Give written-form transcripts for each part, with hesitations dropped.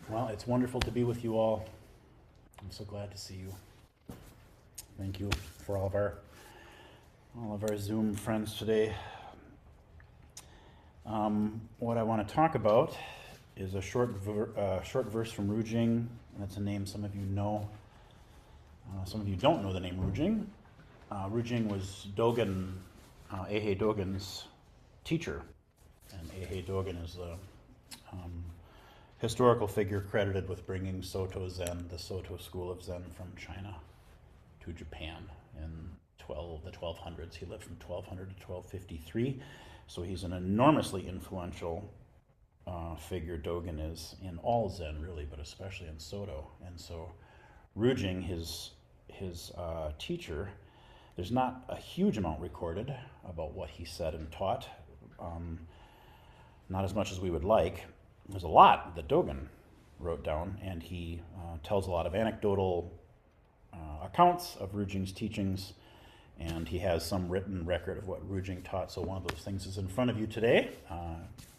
Well, it's wonderful to be with you all. I'm so glad to see you. Thank you for all of our Zoom friends today. What I want to talk about is a short verse from Ru Jing. That's a name some of you know. Some of you don't know the name Ru Jing. Ru Jing was Dogen, Eihei Dogen's teacher, and Eihei Dogen is the historical figure credited with bringing Soto Zen, the Soto school of Zen, from China to Japan in the 1200s. He lived from 1200 to 1253, so he's an enormously influential figure. Dogen is in all Zen, really, but especially in Soto. And so Ru Jing, his teacher, there's not a huge amount recorded about what he said and taught, not as much as we would like. There's a lot that Dogen wrote down, and he tells a lot of anecdotal accounts of Ru Jing's teachings, and he has some written record of what Ru Jing taught. So one of those things is in front of you today.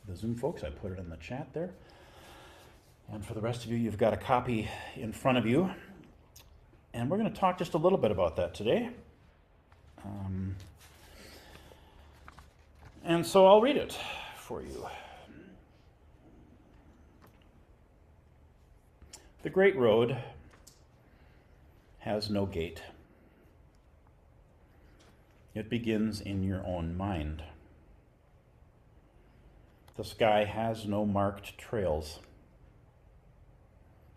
The Zoom folks, I put it in the chat there. And for the rest of you, you've got a copy in front of you. And we're going to talk just a little bit about that today. And so I'll read it for you. The great road has no gate. It begins in your own mind. The sky has no marked trails,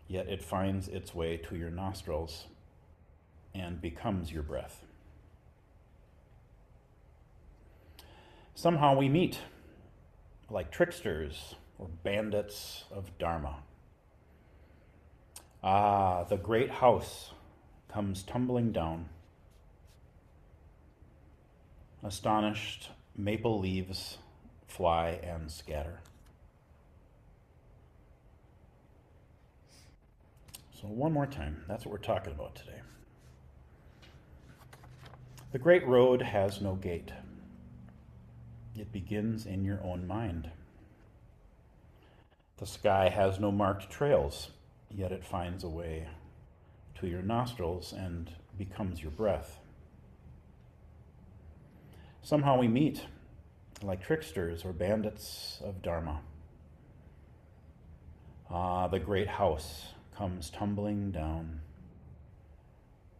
yet it finds its way to your nostrils and becomes your breath. Somehow we meet, like tricksters or bandits of Dharma. Ah, the great house comes tumbling down. Astonished, maple leaves fly and scatter. So one more time, that's what we're talking about today. The great road has no gate. It begins in your own mind. The sky has no marked trails, yet it finds a way to your nostrils and becomes your breath. Somehow we meet, like tricksters or bandits of Dharma. Ah, the great house comes tumbling down.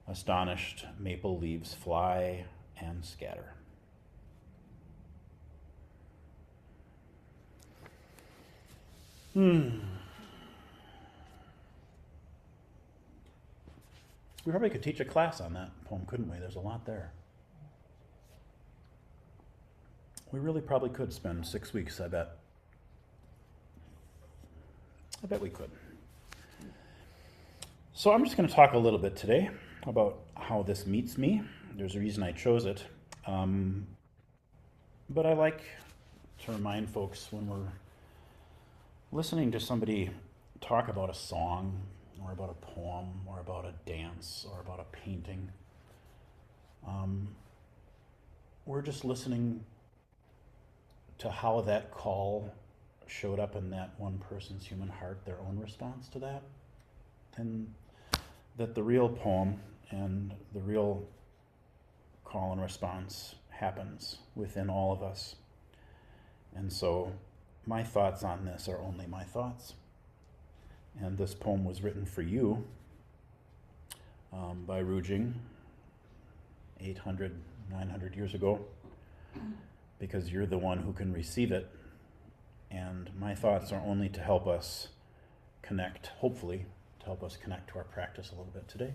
Astonished, maple leaves fly and scatter. We probably could teach a class on that poem, couldn't we? There's a lot there. We really probably could spend 6 weeks, I bet. I bet we could. So I'm just going to talk a little bit today about how this meets me. There's a reason I chose it. But I like to remind folks when we're listening to somebody talk about a song or about a poem or about a dance or about a painting, we're just listening to how that call showed up in that one person's human heart, their own response to that, and that the real poem and the real call and response happens within all of us. And so my thoughts on this are only my thoughts. And this poem was written for you by Ru Jing 800, 900 years ago, because you're the one who can receive it. And my thoughts are only to help us connect, hopefully, to help us connect to our practice a little bit today.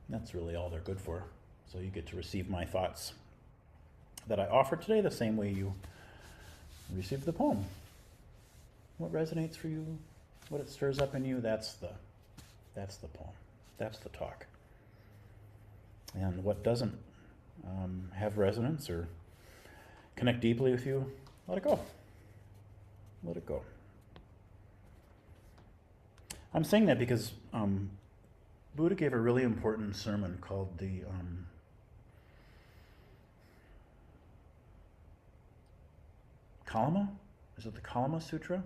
That's really all they're good for. So you get to receive my thoughts that I offer today the same way you receive the poem. What resonates for you, what it stirs up in you, that's the poem. That's the talk. And what doesn't have resonance or connect deeply with you, let it go. Let it go. I'm saying that because Buddha gave a really important sermon called the Kalama? Is it the Kalama Sutra?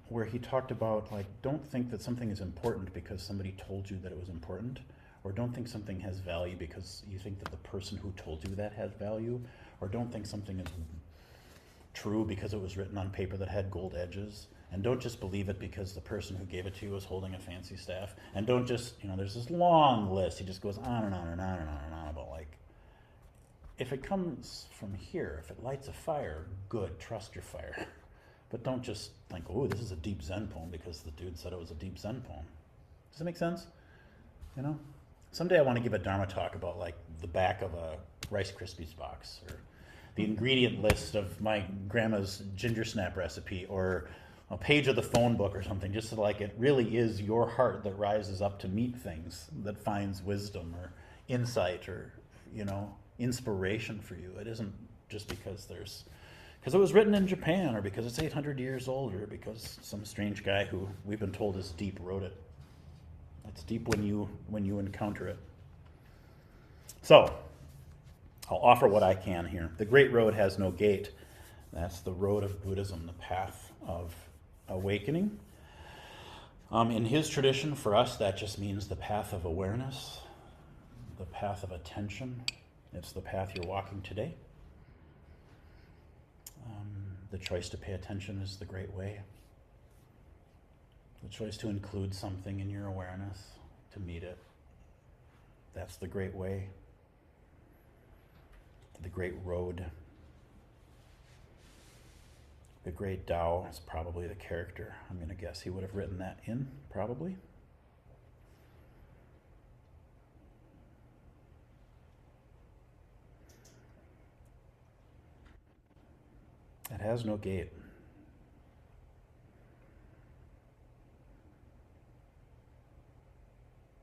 where he talked about, like, don't think that something is important because somebody told you that it was important, or don't think something has value because you think that the person who told you that has value, or don't think something is true because it was written on paper that had gold edges, and don't just believe it because the person who gave it to you was holding a fancy staff, and don't just, there's this long list. He just goes on and on and on and on and on about, like, if it comes from here, if it lights a fire, good, trust your fire. But don't just think, oh, this is a deep Zen poem because the dude said it was a deep Zen poem. Does that make sense? Someday I want to give a Dharma talk about, like, the back of a Rice Krispies box, or the ingredient list of my grandma's ginger snap recipe, or a page of the phone book or something, just so, like, it really is your heart that rises up to meet things, that finds wisdom or insight or, inspiration for you. It isn't just because it was written in Japan, or because it's 800 years old, or because some strange guy who we've been told is deep wrote it. It's deep when you encounter it. So, I'll offer what I can here. The Great Road has no gate. That's the road of Buddhism, the path of awakening. In his tradition, for us, that just means the path of awareness, the path of attention. It's the path you're walking today. The choice to pay attention is the great way. The choice to include something in your awareness, to meet it, that's the great way. The great road. The great Tao is probably the character. I'm going to guess he would have written that in, probably. It has no gate.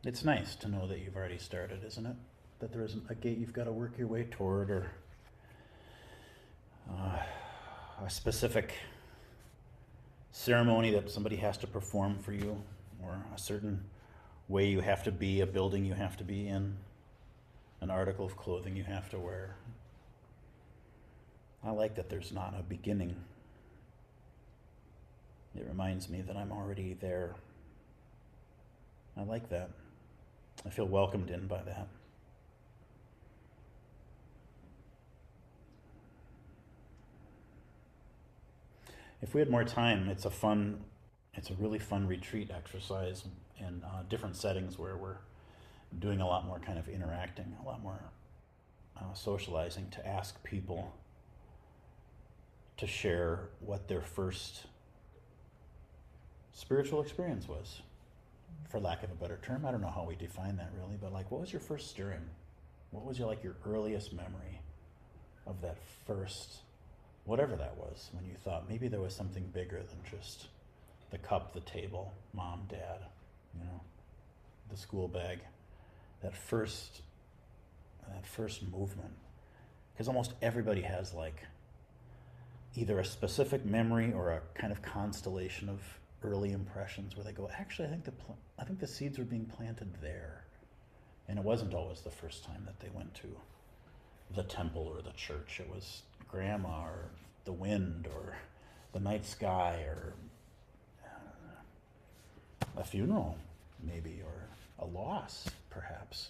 It's nice to know that you've already started, isn't it? That there isn't a gate you've got to work your way toward, or a specific ceremony that somebody has to perform for you, or a certain way you have to be, a building you have to be in, an article of clothing you have to wear. I like that there's not a beginning. It reminds me that I'm already there. I like that. I feel welcomed in by that. If we had more time, it's a really fun retreat exercise in different settings where we're doing a lot more kind of interacting, a lot more socializing, to ask people to share what their first spiritual experience was, for lack of a better term. I don't know how we define that really, but, like, what was your first stirring? What was your earliest memory of that first, whatever that was, when you thought maybe there was something bigger than just the cup, the table, mom, dad, the school bag, that first movement. Because almost everybody has, like, either a specific memory or a kind of constellation of early impressions where they go, actually, I think the seeds were being planted there. And it wasn't always the first time that they went to the temple or the church. It was grandma, or the wind, or the night sky, or a funeral, maybe, or a loss, perhaps.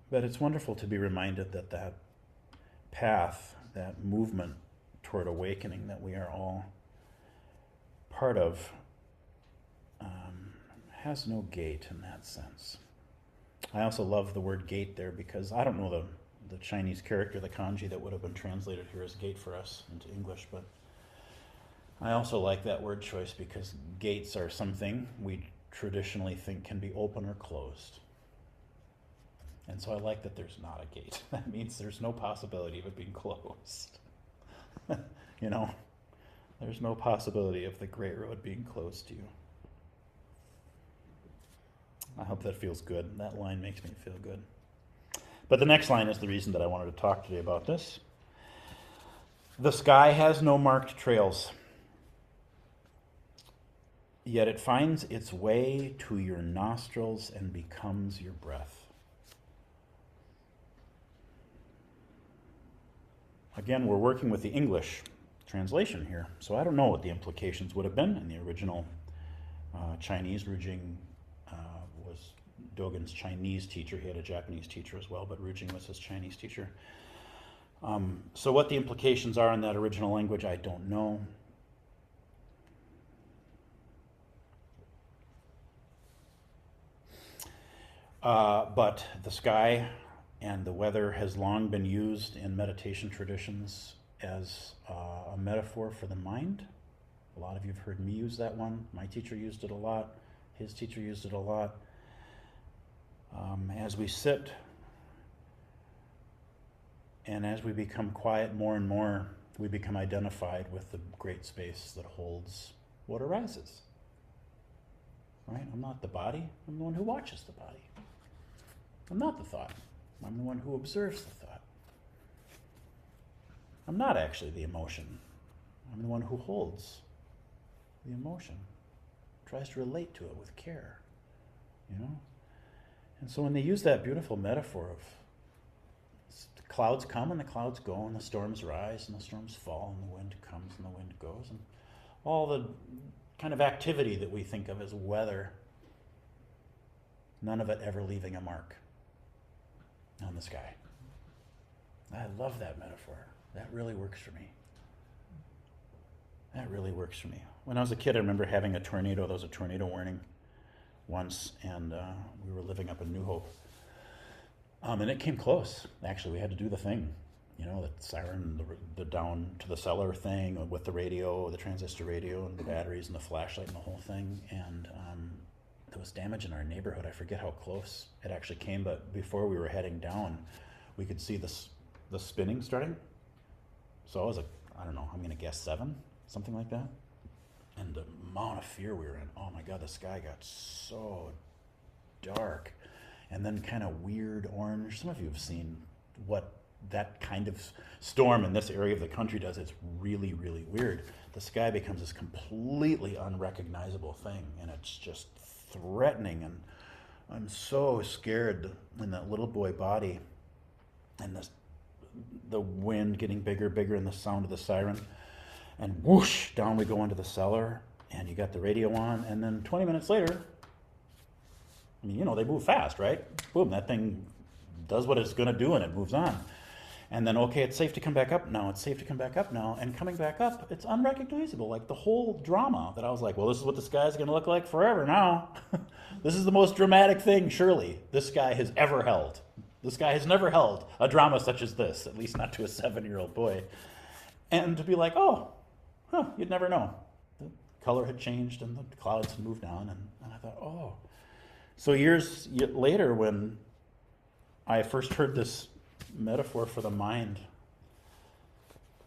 But it's wonderful to be reminded that that path, that movement toward awakening that we are all part of, has no gate in that sense. I also love the word gate there, because I don't know the Chinese character, the kanji, that would have been translated here as gate for us into English, but I also like that word choice, because gates are something we traditionally think can be open or closed. And so I like that there's not a gate. That means there's no possibility of it being closed. There's no possibility of the Great Road being closed to you. I hope that feels good. That line makes me feel good. But the next line is the reason that I wanted to talk today about this. The sky has no marked trails, yet it finds its way to your nostrils and becomes your breath. Again, we're working with the English translation here. So I don't know what the implications would have been in the original Chinese. Rujing was Dogen's Chinese teacher. He had a Japanese teacher as well, but Rujing was his Chinese teacher. So what the implications are in that original language, I don't know. But the sky and the weather has long been used in meditation traditions as a metaphor for the mind. A lot of you have heard me use that one. My teacher used it a lot. His teacher used it a lot. As we sit and as we become quiet more and more, we become identified with the great space that holds what arises. Right? I'm not the body. I'm the one who watches the body. I'm not the thought. I'm the one who observes the thought. I'm not actually the emotion. I'm the one who holds the emotion, tries to relate to it with care, you know? And so when they use that beautiful metaphor of the clouds come and the clouds go, and the storms rise and the storms fall, and the wind comes and the wind goes, and all the kind of activity that we think of as weather, none of it ever leaving a mark on the sky. I love that metaphor. That really works for me. That really works for me. When I was a kid, I remember having a tornado. There was a tornado warning once, and we were living up in New Hope. And it came close. Actually, we had to do the thing, you know, the siren, the down to the cellar thing with the radio, the transistor radio, and the batteries and the flashlight and the whole thing. And there was damage in our neighborhood. I forget how close it actually came, but before we were heading down, we could see the spinning starting. So I was I don't know, I'm going to guess 7, something like that. And the amount of fear we were in, oh my God, the sky got so dark. And then kind of weird orange. Some of you have seen what that kind of storm in this area of the country does. It's really, really weird. The sky becomes this completely unrecognizable thing, and it's just threatening. And I'm so scared in that little boy body, and the wind getting bigger, and the sound of the siren. And whoosh, down we go into the cellar, and you got the radio on, and then 20 minutes later, I mean, you know, they move fast, right? Boom, that thing does what it's going to do, and it moves on. And then, okay, it's safe to come back up now. It's safe to come back up now. And coming back up, it's unrecognizable. Like the whole drama that I was like, well, this is what the sky's going to look like forever now. This is the most dramatic thing, surely, this sky has ever held. This guy has never held a drama such as this, at least not to a 7-year-old boy. And to be like, oh, you'd never know. The color had changed and the clouds had moved on. And I thought, oh. So years later, when I first heard this metaphor for the mind,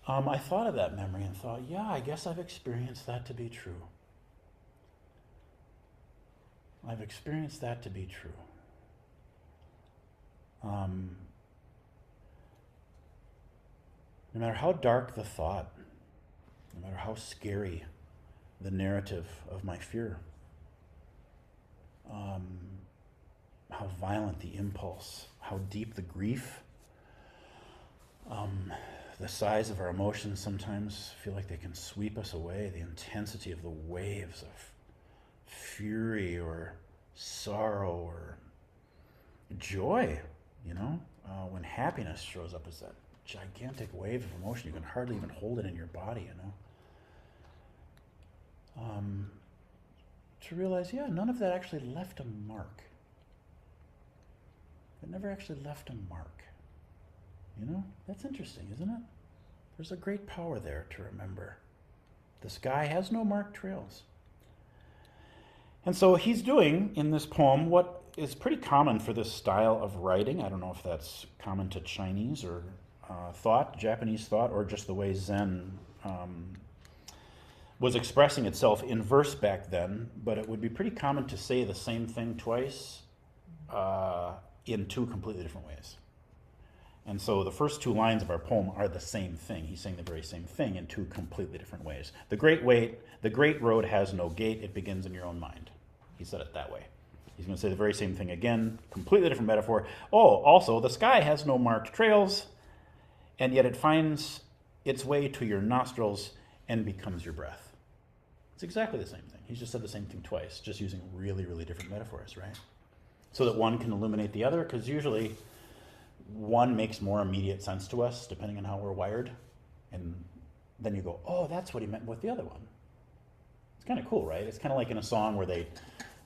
I thought of that memory and thought, yeah, I guess I've experienced that to be true. I've experienced that to be true. No matter how dark the thought, no matter how scary the narrative of my fear, how violent the impulse, how deep the grief, the size of our emotions sometimes feel like they can sweep us away, the intensity of the waves of fury or sorrow or joy, you know, when happiness shows up as that gigantic wave of emotion, you can hardly even hold it in your body, you know. To realize, yeah, none of that actually left a mark. It never actually left a mark. You know, that's interesting, isn't it? There's a great power there to remember. The sky has no marked trails. And so he's doing in this poem what is pretty common for this style of writing. I don't know if that's common to Chinese or thought, Japanese thought, or just the way Zen was expressing itself in verse back then, but it would be pretty common to say the same thing twice in 2 completely different ways. And so the first 2 lines of our poem are the same thing. He's saying the very same thing in 2 completely different ways. The great road has no gate, it begins in your own mind. He said it that way. He's going to say the very same thing again, completely different metaphor. Oh, also, the sky has no marked trails, and yet it finds its way to your nostrils and becomes your breath. It's exactly the same thing. He's just said the same thing twice, just using really, really different metaphors, right? So that one can illuminate the other, because usually one makes more immediate sense to us, depending on how we're wired. And then you go, oh, that's what he meant with the other one. It's kind of cool, right? It's kind of like in a song where they,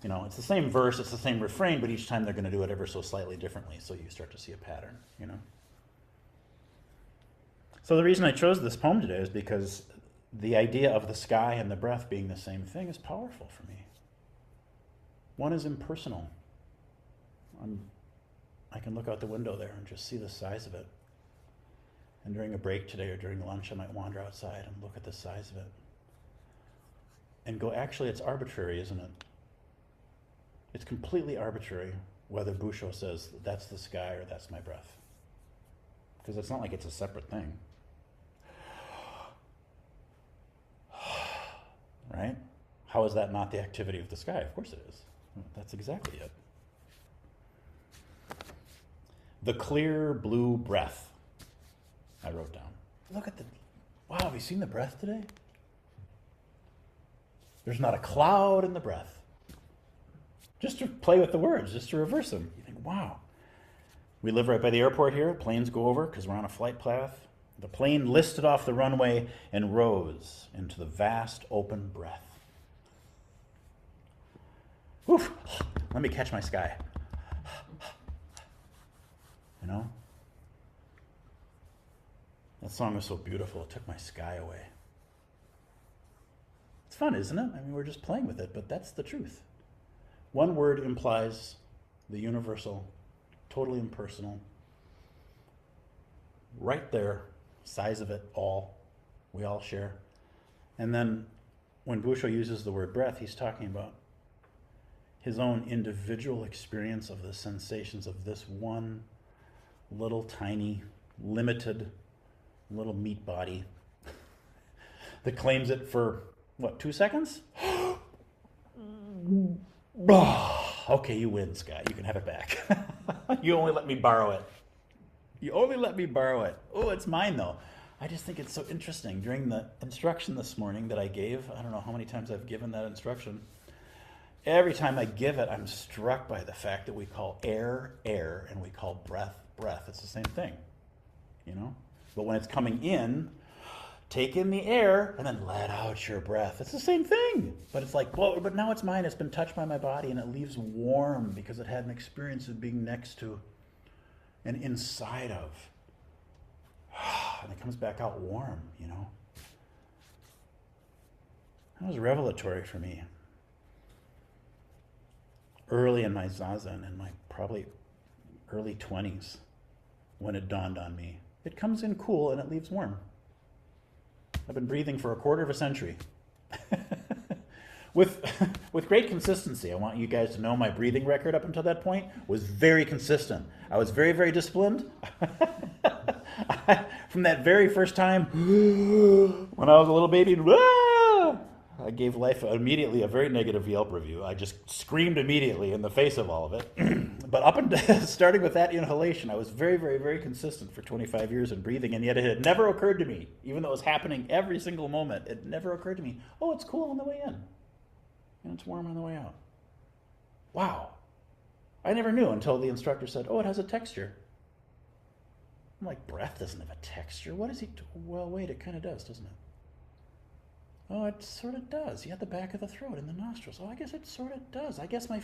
it's the same verse, it's the same refrain, but each time they're going to do it ever so slightly differently, so you start to see a pattern, So the reason I chose this poem today is because the idea of the sky and the breath being the same thing is powerful for me. One is impersonal. I can look out the window there and just see the size of it. And during a break today or during lunch, I might wander outside and look at the size of it. And go, actually, it's arbitrary, isn't it? It's completely arbitrary whether Busho says that's the sky or that's my breath. Because it's not like it's a separate thing. Right? How is that not the activity of the sky? Of course it is. That's exactly it. The clear blue breath, I wrote down. Look at wow, have you seen the breath today? There's not a cloud in the breath. Just to play with the words, just to reverse them. You think, wow. We live right by the airport here. Planes go over because we're on a flight path. The plane listed off the runway and rose into the vast open breath. Oof, let me catch my sky. That song was so beautiful, it took my sky away. It's fun, isn't it? I mean, we're just playing with it, but that's the truth. One word implies the universal, totally impersonal. Right there, size of it all, we all share. And then when Busho uses the word breath, he's talking about his own individual experience of the sensations of this one little tiny, limited little meat body that claims it for, 2 seconds? Okay, you win, Scott. You can have it back. You only let me borrow it. Oh, it's mine, though. I just think it's so interesting. During the instruction this morning that I gave, I don't know how many times I've given that instruction. Every time I give it, I'm struck by the fact that we call air, air, and we call breath, breath. It's the same thing, But when it's coming in, take in the air and then let out your breath. It's the same thing. But it's like, well, but now it's mine. It's been touched by my body and it leaves warm because it had an experience of being next to and inside of. And it comes back out warm, That was revelatory for me. Early in my Zazen, in my probably early 20s, when it dawned on me. It comes in cool and it leaves warm. I've been breathing for a quarter of a century. With great consistency. I want you guys to know my breathing record up until that point was very consistent. I was very, very disciplined. From that very first time, when I was a little baby, I gave life immediately a very negative Yelp review. I just screamed immediately in the face of all of it. But up until starting with that inhalation, I was very, very, very consistent for 25 years in breathing, and yet it had never occurred to me, even though it was happening every single moment, it never occurred to me, oh, it's cool on the way in, and it's warm on the way out. Wow. I never knew until the instructor said, oh, it has a texture. I'm like, breath doesn't have a texture. What is he? Well, wait, it kind of does, doesn't it? Oh, it sort of does. Yeah, the back of the throat and the nostrils. Oh, I guess it sort of does. I guess my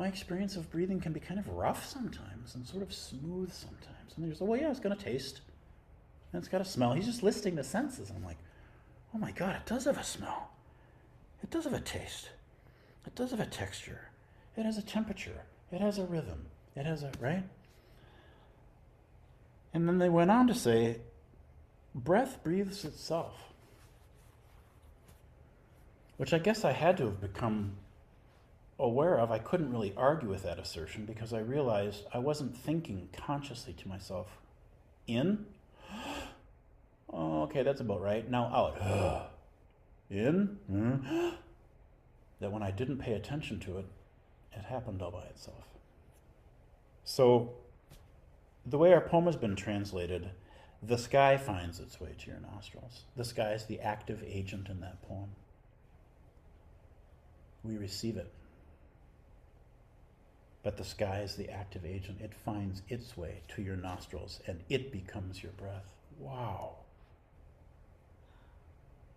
experience of breathing can be kind of rough sometimes and sort of smooth sometimes. And there's, oh, well, yeah, it's going to taste. And it's got a smell. He's just listing the senses. I'm like, oh my God, it does have a smell. It does have a taste. It does have a texture. It has a temperature. It has a rhythm. It has a, right? And then they went on to say, breath breathes itself. Which I guess I had to have become aware of. I couldn't really argue with that assertion because I realized I wasn't thinking consciously to myself, in? Oh, okay, that's about right. Now out. In? That when I didn't pay attention to it, it happened all by itself. So the way our poem has been translated, The sky finds its way to your nostrils. The sky is the active agent in that poem. We receive it. But the sky is the active agent. It finds its way to your nostrils and it becomes your breath. Wow.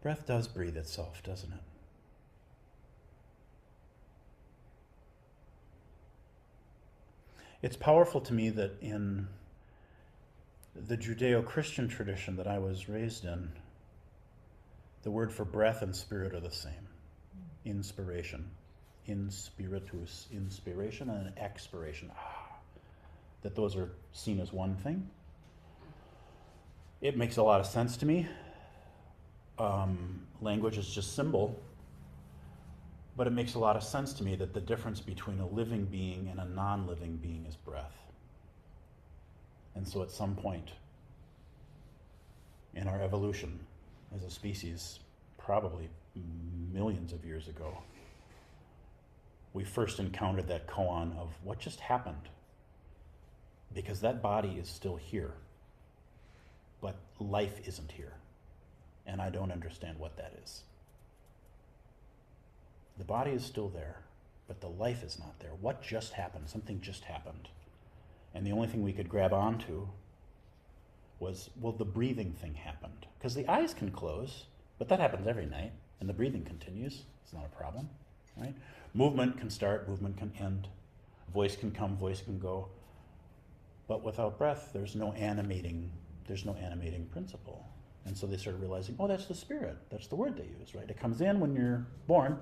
Breath does breathe itself, doesn't it? It's powerful to me that in the Judeo-Christian tradition that I was raised in, the word for breath and spirit are the same. Inspiration. In spiritus, inspiration, and an expiration. That those are seen as one thing. It makes a lot of sense to me. Language is just symbol, but it makes a lot of sense to me that the difference between a living being and a non-living being is breath. And so at some point in our evolution as a species, probably millions of years ago, we first encountered that koan of what just happened. Because that body is still here, but life isn't here. And I don't understand what that is. The body is still there, but the life is not there. What just happened? Something just happened. And the only thing we could grab onto was, well, the breathing thing happened. Because the eyes can close, but that happens every night, and the breathing continues. It's not a problem, right? Movement can start, movement can end. Voice can come, voice can go. But without breath, there's no animating principle. And so they started realizing, oh, that's the spirit. That's the word they use, right? It comes in when you're born,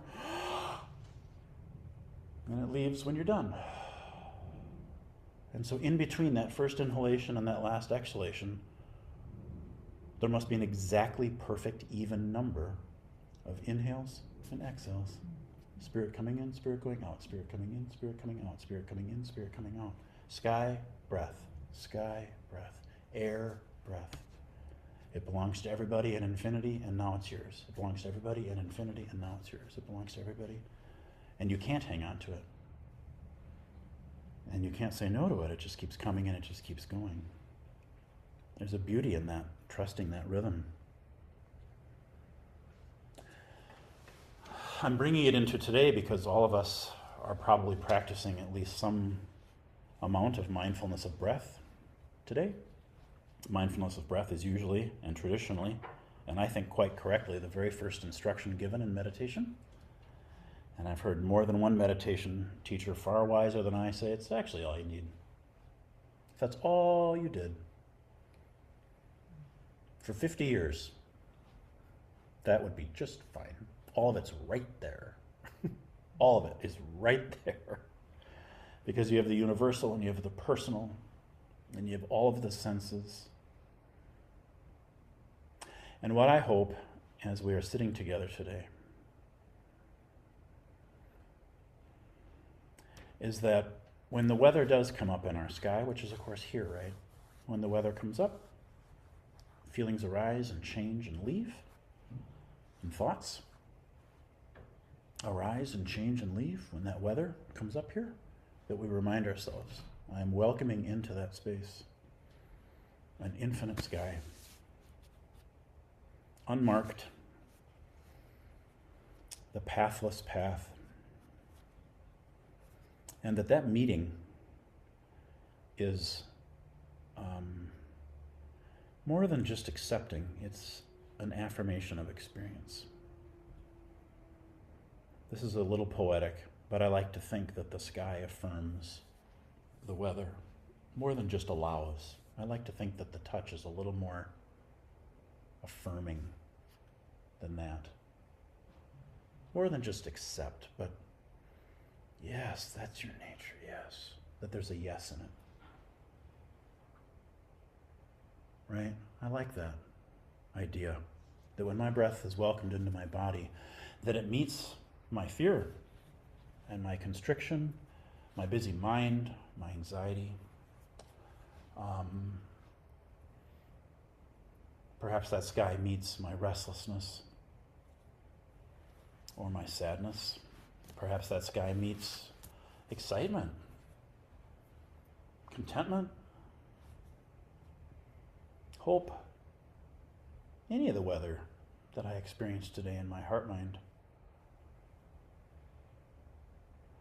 and it leaves when you're done. And so in between that first inhalation and that last exhalation, there must be an exactly perfect even number of inhales and exhales. Spirit coming in, spirit going out, spirit coming in, spirit coming out, spirit coming in, spirit coming out. Sky, breath, air, breath. It belongs to everybody in infinity, and now it's yours. It belongs to everybody in infinity, and now it's yours. It belongs to everybody. And you can't hang on to it. And you can't say no to it. It just keeps coming and it just keeps going. There's a beauty in that, trusting that rhythm. I'm bringing it into today because all of us are probably practicing at least some amount of mindfulness of breath today. Mindfulness of breath is usually and traditionally, and I think quite correctly, the very first instruction given in meditation. And I've heard more than one meditation teacher far wiser than I say it's actually all you need. If that's all you did for 50 years, that would be just fine. All of it's right there. All of it is right there. Because you have the universal and you have the personal and you have all of the senses. And what I hope as we are sitting together today is that when the weather does come up in our sky, which is of course here, right? When the weather comes up, feelings arise and change and leave, and thoughts arise and change and leave when that weather comes up here, that we remind ourselves, I am welcoming into that space an infinite sky, unmarked, the pathless path, and that meeting is more than just accepting, it's an affirmation of experience. This is a little poetic, but I like to think that the sky affirms the weather more than just allows. I like to think that the touch is a little more affirming than that. More than just accept, but yes, that's your nature, yes. That there's a yes in it. Right? I like that idea. That when my breath is welcomed into my body, that it meets my fear and my constriction, my busy mind, my anxiety. Perhaps that sky meets my restlessness or my sadness. Perhaps that sky meets excitement, contentment, hope, any of the weather that I experienced today in my heart mind.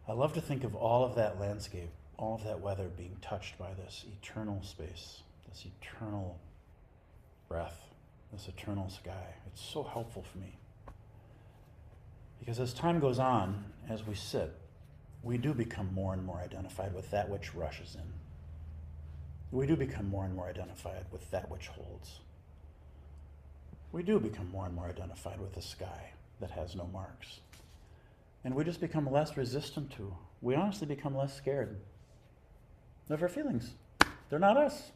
I love to think of all of that landscape, all of that weather being touched by this eternal space, this eternal breath, this eternal sky. It's so helpful for me. Because as time goes on, as we sit, we do become more and more identified with that which rushes in. We do become more and more identified with that which holds. We do become more and more identified with the sky that has no marks. And we just become less resistant to. We honestly become less scared of our feelings. They're not us.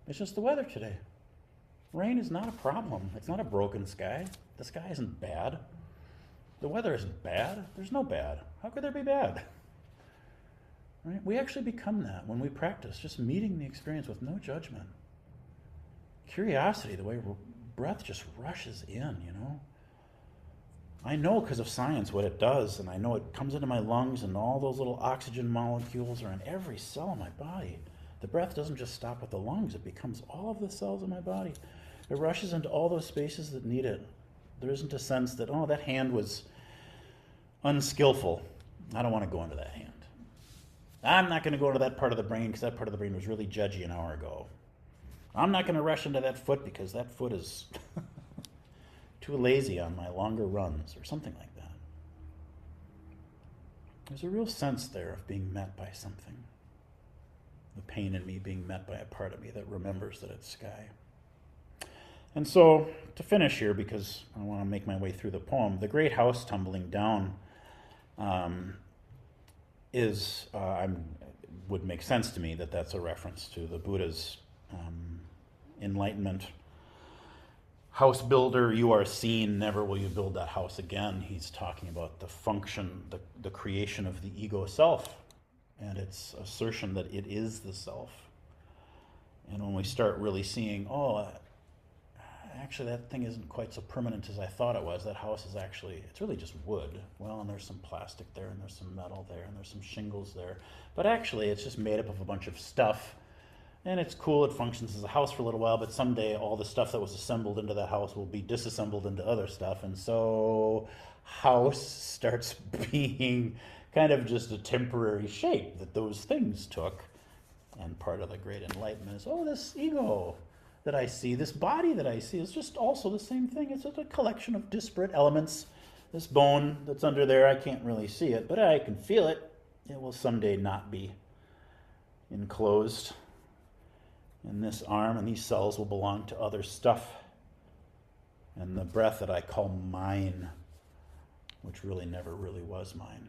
It's just the weather today. Rain is not a problem. It's not a broken sky. The sky isn't bad. The weather isn't bad. There's no bad. How could there be bad? Right? We actually become that when we practice, just meeting the experience with no judgment. Curiosity, the way breath just rushes in, you know. I know because of science what it does, and I know it comes into my lungs, and all those little oxygen molecules are in every cell in my body. The breath doesn't just stop at the lungs, it becomes all of the cells in my body. It rushes into all those spaces that need it. There isn't a sense that, oh, that hand was unskillful. I don't want to go into that hand. I'm not going to go into that part of the brain because that part of the brain was really judgy an hour ago. I'm not going to rush into that foot because that foot is too lazy on my longer runs or something like that. There's a real sense there of being met by something. The pain in me being met by a part of me that remembers that it's sky. And so, to finish here, because I want to make my way through the poem, the great house tumbling down would make sense to me that that's a reference to the Buddha's enlightenment. House builder, you are seen, never will you build that house again. He's talking about the function, the creation of the ego self, and its assertion that it is the self. And when we start really seeing, actually that thing isn't quite so permanent as I thought it was. That house is actually, it's really just wood. Well, and there's some plastic there, and there's some metal there, and there's some shingles there. But actually, it's just made up of a bunch of stuff. And it's cool, it functions as a house for a little while, but someday all the stuff that was assembled into that house will be disassembled into other stuff. And so house starts being kind of just a temporary shape that those things took. And part of the great enlightenment is, this ego that I see, this body that I see is just also the same thing. It's just a collection of disparate elements. This bone that's under there, I can't really see it, but I can feel it. It will someday not be enclosed. And this arm and these cells will belong to other stuff. And the breath that I call mine, which really never really was mine,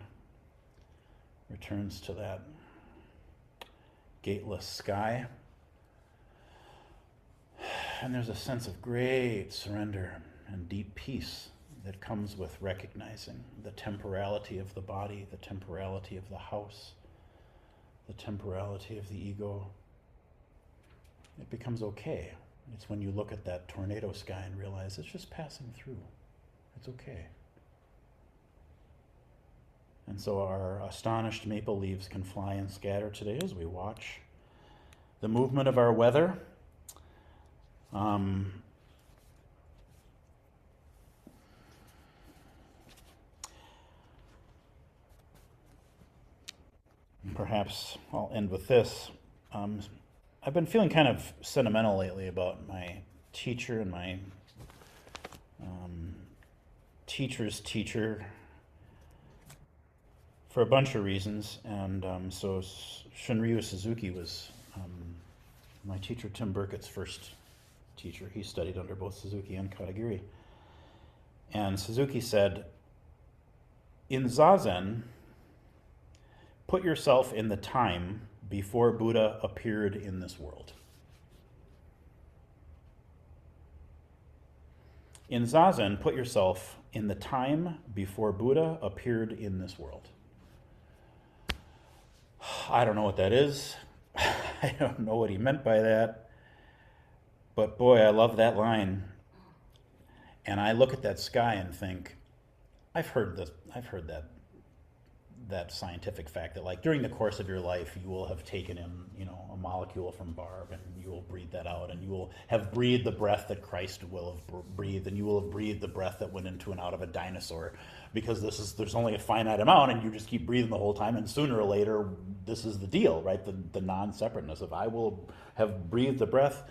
returns to that gateless sky. And there's a sense of great surrender and deep peace that comes with recognizing the temporality of the body, the temporality of the house, the temporality of the ego. It becomes okay. It's when you look at that tornado sky and realize it's just passing through. It's okay. And so our astonished maple leaves can fly and scatter today as we watch the movement of our weather. Perhaps I'll end with this. I've been feeling kind of sentimental lately about my teacher and my teacher's teacher for a bunch of reasons. And so Shunryu Suzuki was my teacher, Tim Burkett's first teacher. He studied under both Suzuki and Katagiri. And Suzuki said, in Zazen, put yourself in the time before Buddha appeared in this world. In Zazen, put yourself in the time before Buddha appeared in this world. I don't know what that is. I don't know what he meant by that. But boy, I love that line. And I look at that sky and think, I've heard that that scientific fact that like during the course of your life you will have taken in, you know, a molecule from Barb, and you will breathe that out, and you will have breathed the breath that Christ will have breathed, and you will have breathed the breath that went into and out of a dinosaur, because there's only a finite amount, and you just keep breathing the whole time, and sooner or later this is the deal, right? The non-separateness of I will have breathed the breath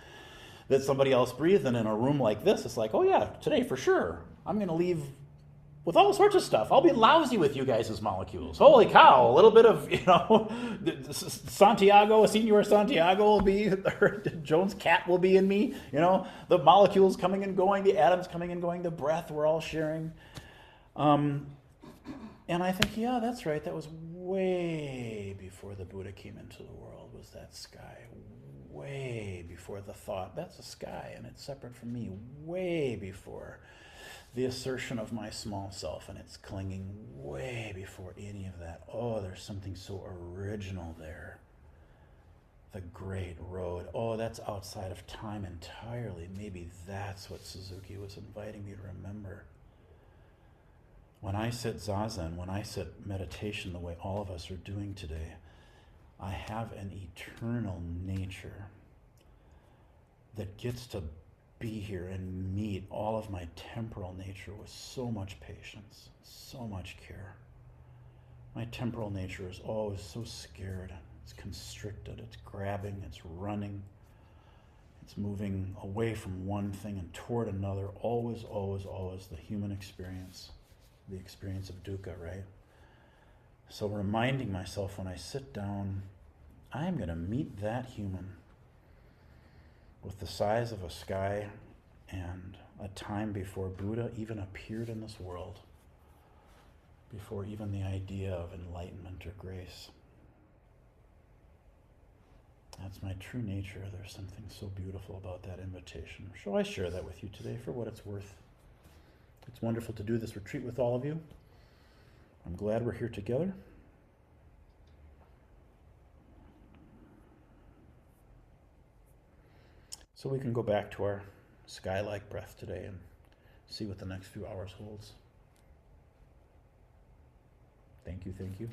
that somebody else breathed, and in a room like this it's like, oh yeah, today for sure I'm going to leave with all sorts of stuff. I'll be lousy with you guys' molecules. Holy cow, a little bit of, you know, Santiago, Senor Santiago will be, or Jones' cat will be in me, you know, the molecules coming and going, the atoms coming and going, the breath we're all sharing. And I think, yeah, that's right. That was way before the Buddha came into the world, was that sky. Way before the thought, that's a sky and it's separate from me. Way before the assertion of my small self, and it's clinging way before any of that. Oh, there's something so original there. The great road. Oh, that's outside of time entirely. Maybe that's what Suzuki was inviting me to remember. When I sit zazen, when I sit meditation the way all of us are doing today, I have an eternal nature that gets to be here and meet all of my temporal nature with so much patience, so much care. My temporal nature is always so scared. It's constricted, it's grabbing, it's running, it's moving away from one thing and toward another. Always, always, always the human experience, the experience of dukkha, right? So reminding myself when I sit down, I'm going to meet that human with the size of a sky and a time before Buddha even appeared in this world, before even the idea of enlightenment or grace. That's my true nature. There's something so beautiful about that invitation. So I share that with you today for what it's worth. It's wonderful to do this retreat with all of you. I'm glad we're here together. So we can go back to our sky-like breath today and see what the next few hours holds. Thank you, thank you.